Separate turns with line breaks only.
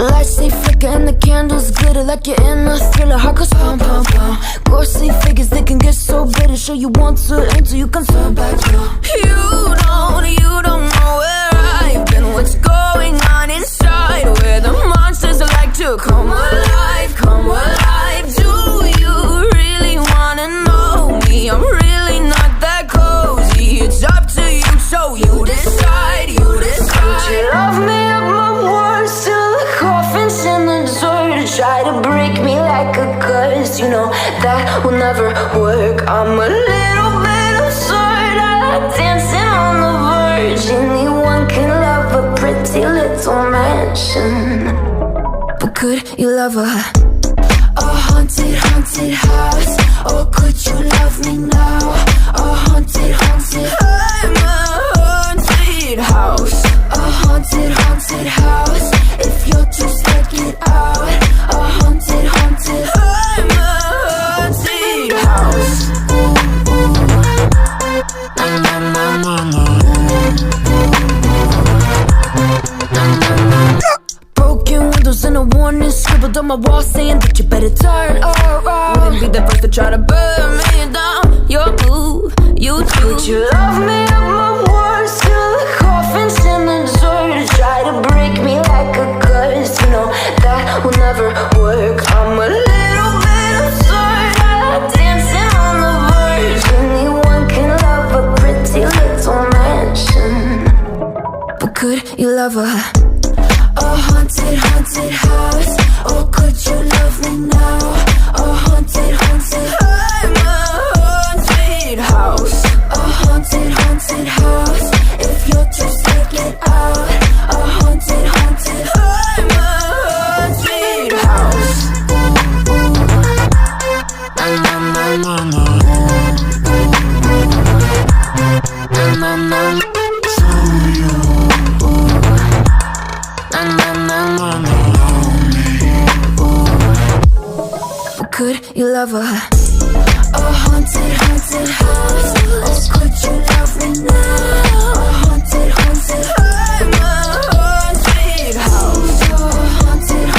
Lights they flicker and the candles glitter like you're in a thriller. Heart goes pum pum pum. Ghostly figures they can get so bitter. Show you want to until you can turn back. You don't know where I've been. What's going on inside? Where the monsters like to come alive, come alive. Do you really wanna know me? I'm really not that cozy. It's up to you, so you decide, you decide. Would you love me up my words till the coffin's in the dirt? Try to break me like a curse, you know that will never work. I'm a little bit absurd, I like dancing on the verge. Anyone can love a pretty little mansion, but could you love a haunted, haunted house? Or could you love me now? A haunted, haunted, I'm a haunted house. A haunted, haunted house. If you're too scared, get out. A haunted, haunted, I'm a haunted house. Na na na na na. Broken windows and a warning scribbled on my wall saying that you better turn around. Wouldn't be the first to try to burn me down. Your move, you do. Would you love me up my words till the coffin's in the dirt? Try to break me like a curse, you know that will never work. I'm a little bit absurd, I like dancing on the verge. Anyone can love a pretty little mansion, but could you love a haunted, haunted house? Or could you love me now? A haunted, haunted, I'm a haunted house. A haunted, haunted house. If you're too scared, get out. A haunted, haunted, I'm a haunted house. Na na na na na. Na na na. Could you love a haunted, haunted house? Or could you love me now? A haunted, haunted house.